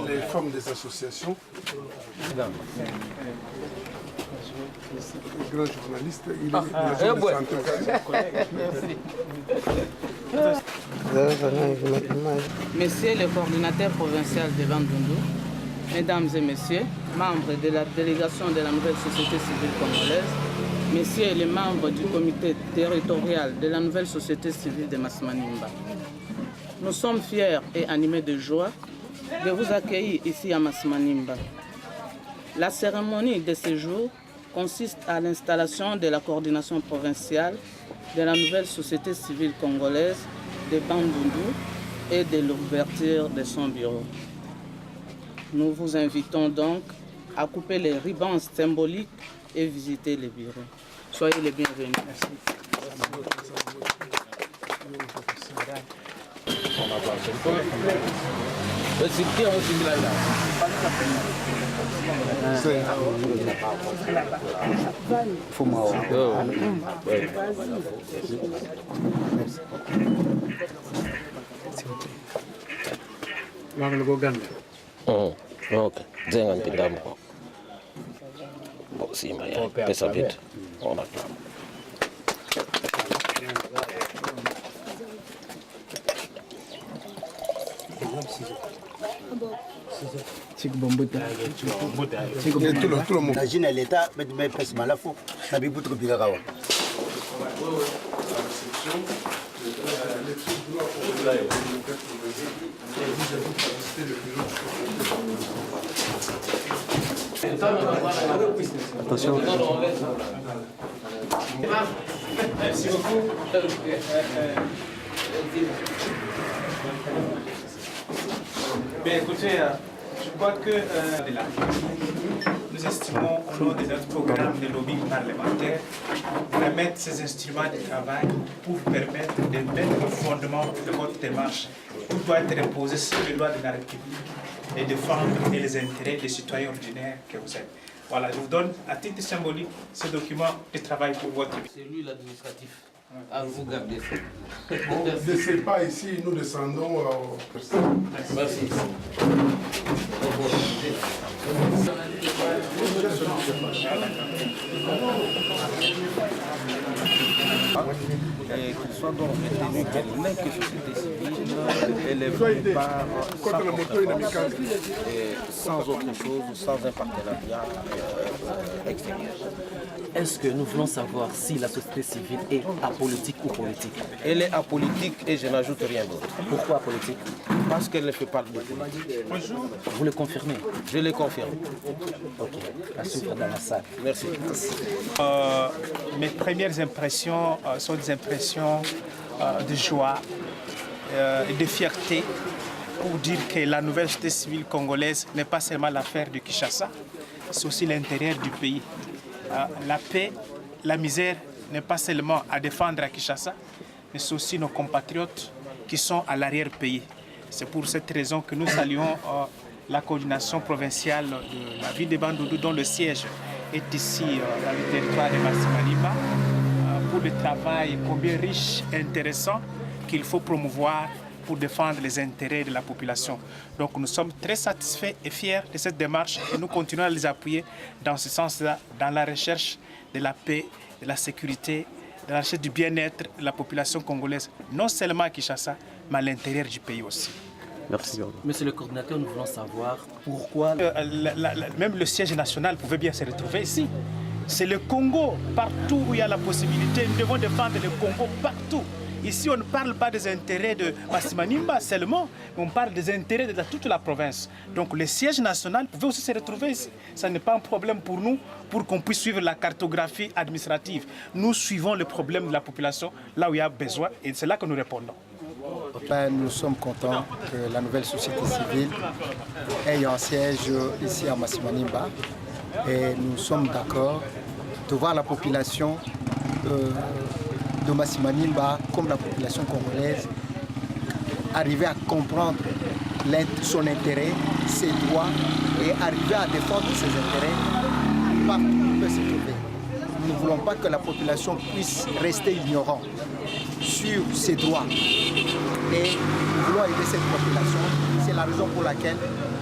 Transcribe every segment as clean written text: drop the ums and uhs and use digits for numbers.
Les femmes des associations. Le grand journaliste, il est Monsieur le coordinateur provincial de Bandundu, Mesdames et Messieurs, membres de la délégation de la nouvelle société civile congolaise, Messieurs les membres du comité territorial de la nouvelle société civile de Masmanimba, nous sommes fiers et animés de joie de vous accueillir ici à Masmanimba. La cérémonie de ce jour consiste à l'installation de la coordination provinciale de la nouvelle société civile congolaise de Bandundu et de l'ouverture de son bureau. Nous vous invitons donc à couper les rubans symboliques et visiter le bureau. Soyez les bienvenus. Merci. Ok, zenga mpindamo. Simba ya pesa vitu. Ona. Imagine l'État, mais pèse mal à fond. Ça veut dire que tu as Attention. Merci beaucoup. Bien, écoutez, je crois que nous estimons au nom de notre programme de lobbying parlementaire de mettre ces instruments de travail pour permettre de mettre au fondement de votre démarche. Tout doit être reposé sur les lois de la République et défendre les intérêts des citoyens ordinaires que vous êtes. Voilà, je vous donne à titre symbolique ce document de travail pour votre vie. C'est lui l'administratif. À vous garder ça. On ne décède pas ici, nous descendons aux personnes. Merci. Et qu'il soit donc retenu qu'elle n'est que société civile, elle est par sans autre chose, sans un partenariat extérieur. Est-ce que nous voulons savoir si la société civile est apolitique ou politique? Elle est apolitique et je n'ajoute rien d'autre. Pourquoi apolitique? Parce qu'elle ne fait pas de politique. Vous le confirmez? Je le confirme. Ok, à suivre dans la salle. Merci. Mes premières impressions sont des impressions de joie et de fierté pour dire que la nouvelle société civile congolaise n'est pas seulement l'affaire de Kinshasa, c'est aussi l'intérieur du pays. La paix, la misère n'est pas seulement à défendre à Kinshasa, mais c'est aussi nos compatriotes qui sont à l'arrière-pays. C'est pour cette raison que nous saluons la coordination provinciale de la ville de Bandundu, dont le siège est ici dans le territoire de Massimaliba, pour le travail combien riche et intéressant qu'il faut promouvoir pour défendre les intérêts de la population. Donc nous sommes très satisfaits et fiers de cette démarche et nous continuons à les appuyer dans ce sens-là, dans la recherche de la paix, de la sécurité, de la recherche du bien-être de la population congolaise, non seulement à Kinshasa, mais à l'intérieur du pays aussi. Merci. Monsieur le coordinateur, nous voulons savoir pourquoi... Même le siège national pouvait bien se retrouver ici. C'est le Congo, partout où il y a la possibilité, nous devons défendre le Congo partout. Ici, on ne parle pas des intérêts de Massimaniba seulement, mais on parle des intérêts de toute la province. Donc le siège national pouvait aussi se retrouver ici. Ça n'est pas un problème pour nous, pour qu'on puisse suivre la cartographie administrative. Nous suivons le problème de la population là où il y a besoin et c'est là que nous répondons. Nous sommes contents que la nouvelle société civile ait un siège ici à Masimanimba et nous sommes d'accord de voir la population de Masimanimba comme la population congolaise arriver à comprendre son intérêt, ses droits et arriver à défendre ses intérêts partout où il peut se trouver. Nous ne voulons pas que la population puisse rester ignorante sur ses droits et nous voulons aider cette population. C'est la raison pour laquelle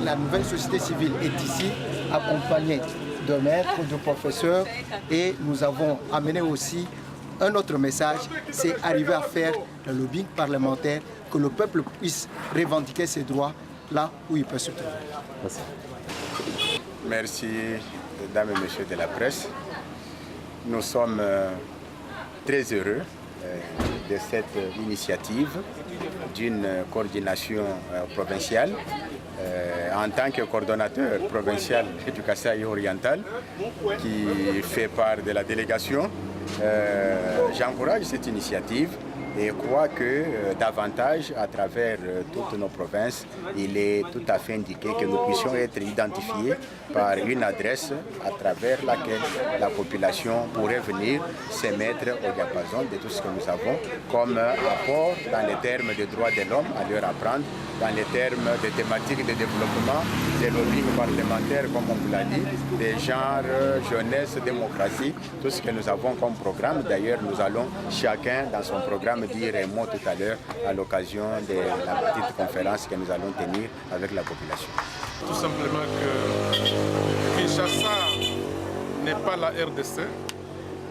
la nouvelle société civile est ici, accompagnée de maîtres, de professeurs et nous avons amené aussi un autre message, c'est arriver à faire le lobbying parlementaire, que le peuple puisse revendiquer ses droits là où il peut se trouver. Merci. Merci, mesdames et messieurs de la presse. Nous sommes très heureux de cette initiative d'une coordination provinciale. En tant que coordonnateur provincial du Kasaï oriental, qui fait part de la délégation, j'encourage cette initiative et crois que davantage à travers toutes nos provinces, il est tout à fait indiqué que nous puissions être identifiés par une adresse à travers laquelle la population pourrait venir se mettre au diapason de tout ce que nous avons comme apport dans les termes des droits de l'homme à leur apprendre, dans les termes des thématiques de développement, des lobbying parlementaires, comme on vous l'a dit, des genres, jeunesse, démocratie, tout ce que nous avons comme programme. D'ailleurs, nous allons chacun dans son programme dire un mot tout à l'heure à l'occasion de la petite conférence que nous allons tenir avec la population. Tout simplement que Kinshasa n'est pas la RDC.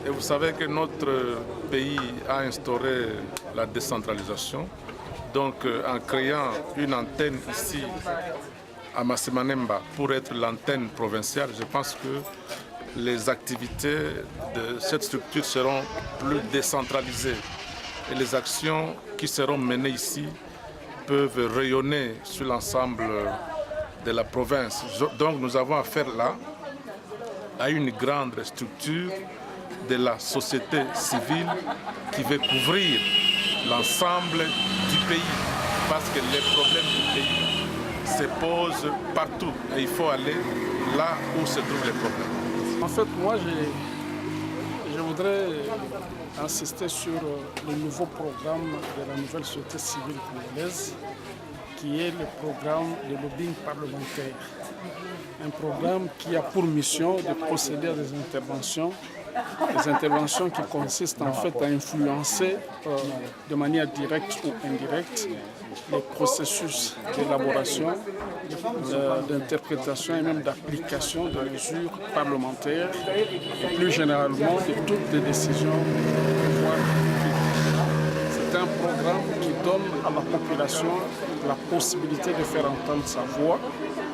Et vous savez que notre pays a instauré la décentralisation. Donc en créant une antenne ici à Masimanimba pour être l'antenne provinciale, je pense que les activités de cette structure seront plus décentralisées. Et les actions qui seront menées ici peuvent rayonner sur l'ensemble de la province. Donc nous avons affaire là à une grande structure de la société civile qui veut couvrir l'ensemble du pays parce que les problèmes du pays se posent partout et il faut aller là où se trouvent les problèmes. En fait, moi, je voudrais insister sur le nouveau programme de la nouvelle société civile congolaise, qui est le programme de lobbying parlementaire. Un programme qui a pour mission de procéder à des interventions qui consistent en fait à influencer de manière directe ou indirecte les processus d'élaboration, d'interprétation et même d'application de mesures parlementaires et plus généralement de toutes les décisions du pouvoir public. C'est un programme qui donne à la population la possibilité de faire entendre sa voix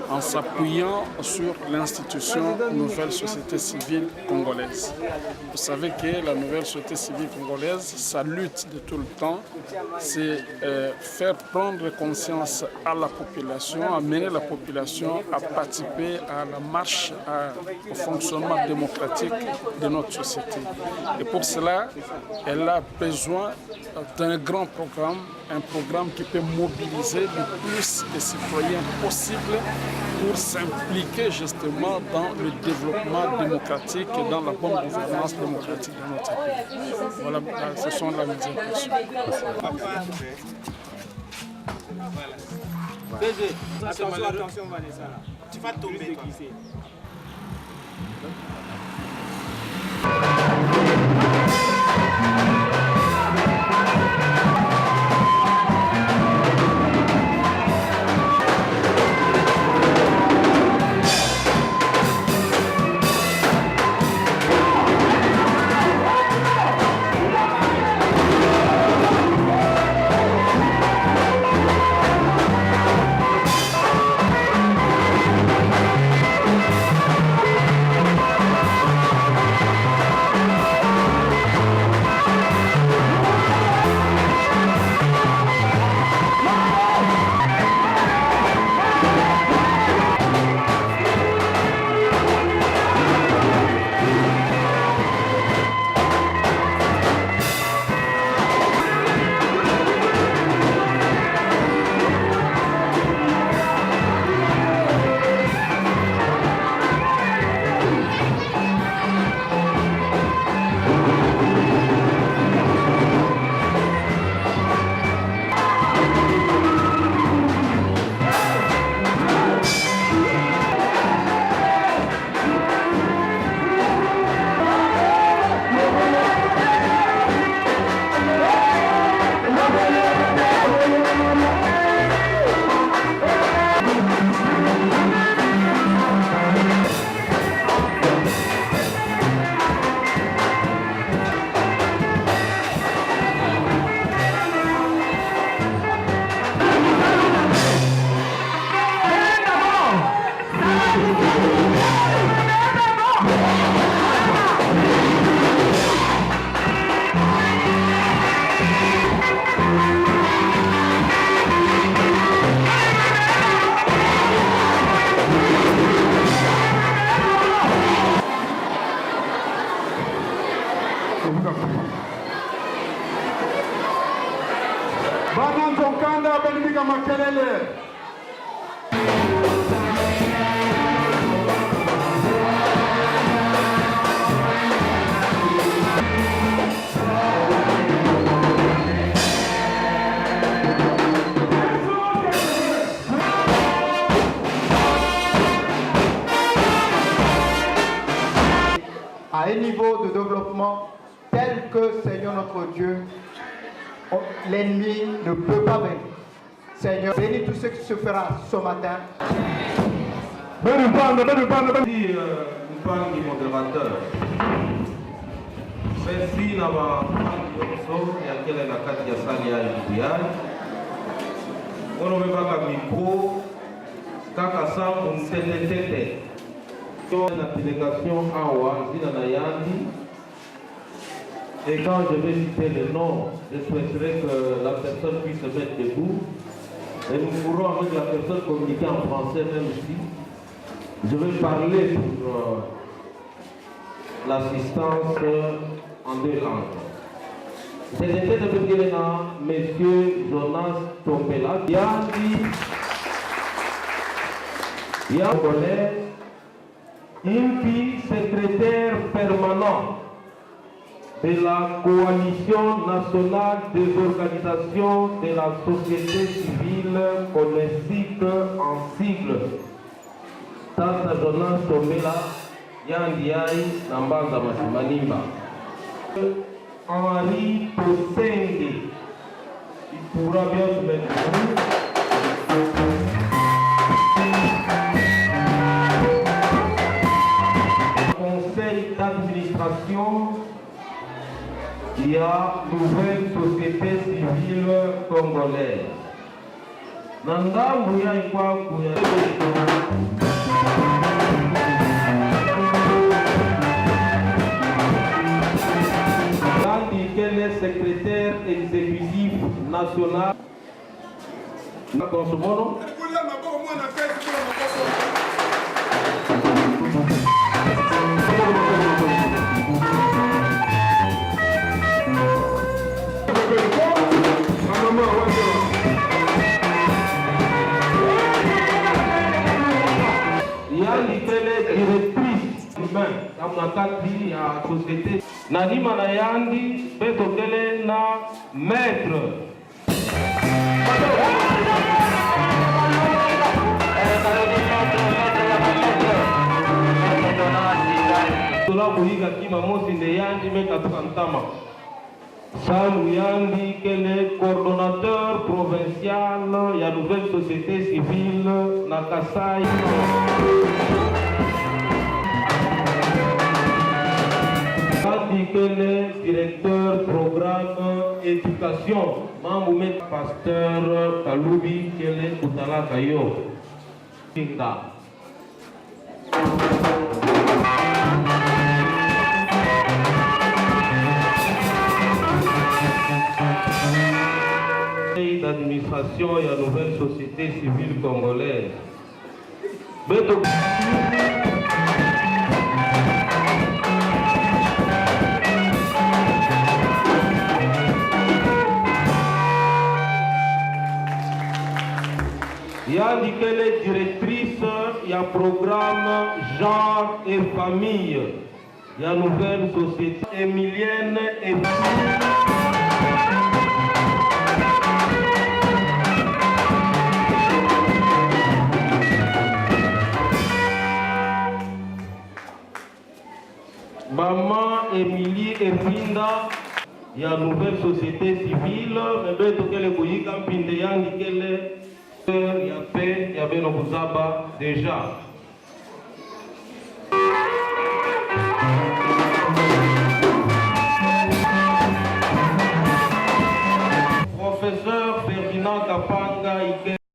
en s'appuyant sur l'institution Nouvelle Société Civile Congolaise. Vous savez que la Nouvelle Société Civile Congolaise, sa lutte de tout le temps, c'est faire prendre conscience à la population, amener la population à participer à la marche, au fonctionnement démocratique de notre société. Et pour cela, elle a besoin d'un grand programme, un programme qui peut mobiliser le plus de citoyens possible pour s'impliquer justement dans le développement démocratique et dans la bonne gouvernance démocratique de notre pays. Voilà, ce sont là mes impressions. Attention Vanessa, tu vas tomber. À un niveau de développement tel que, Seigneur notre Dieu, l'ennemi ne peut pas vaincre. Seigneur, bénis tout ce qui se fera ce matin. Mpangi modérateur. Merci na bapangi ya kele na kati ya sali ya Ibiai. Ono bebaka micro kaka sangu mtete. La délégation Awa, Zina Nayandi. Et quand je vais citer le nom, je souhaiterais que la personne puisse se mettre debout. Et nous pourrons avec la personne communiquer en français même ici. Je vais parler pour l'assistance en deux langues. C'était de dire à M. Jonas Tompela. Impi, secrétaire permanent de la Coalition nationale des organisations de la société civile holistique en sigle. Tata Jonas Tombela, Yandiaï, Nambanza Masimanimba. Henri Tosende, il pourra bien se mettre debout. Conseil d'administration, il y a nouvelle société civile congolaise. Nandambu ya ikwaku ya quel est secrétaire exécutif national. Il y a une directrice humaine dans la kati ya société. Nadima Nayandi, Betokele na maître. Tola Bohiga Kima Mosinde Yandi Mekatantama. Sam Yandi, quel est coordonnateur provincial, il y a nouvelle société civile, Nakasai. Quel est directeur programme éducation, Mamoumet pasteur Kaloubi, quel est Koutala Kayo. D'administration et la nouvelle société civile congolaise. Il y a qu'elle est directrice, il y a programme genre et famille. Il y a nouvelle société Emilienne et Maman Émilie et Finda, il y a nouvelle société civile, mais bien tout qu'elle est bouillie, quand Pindeyan dit qu'elle est, il y a paix, il y avait nos déjà.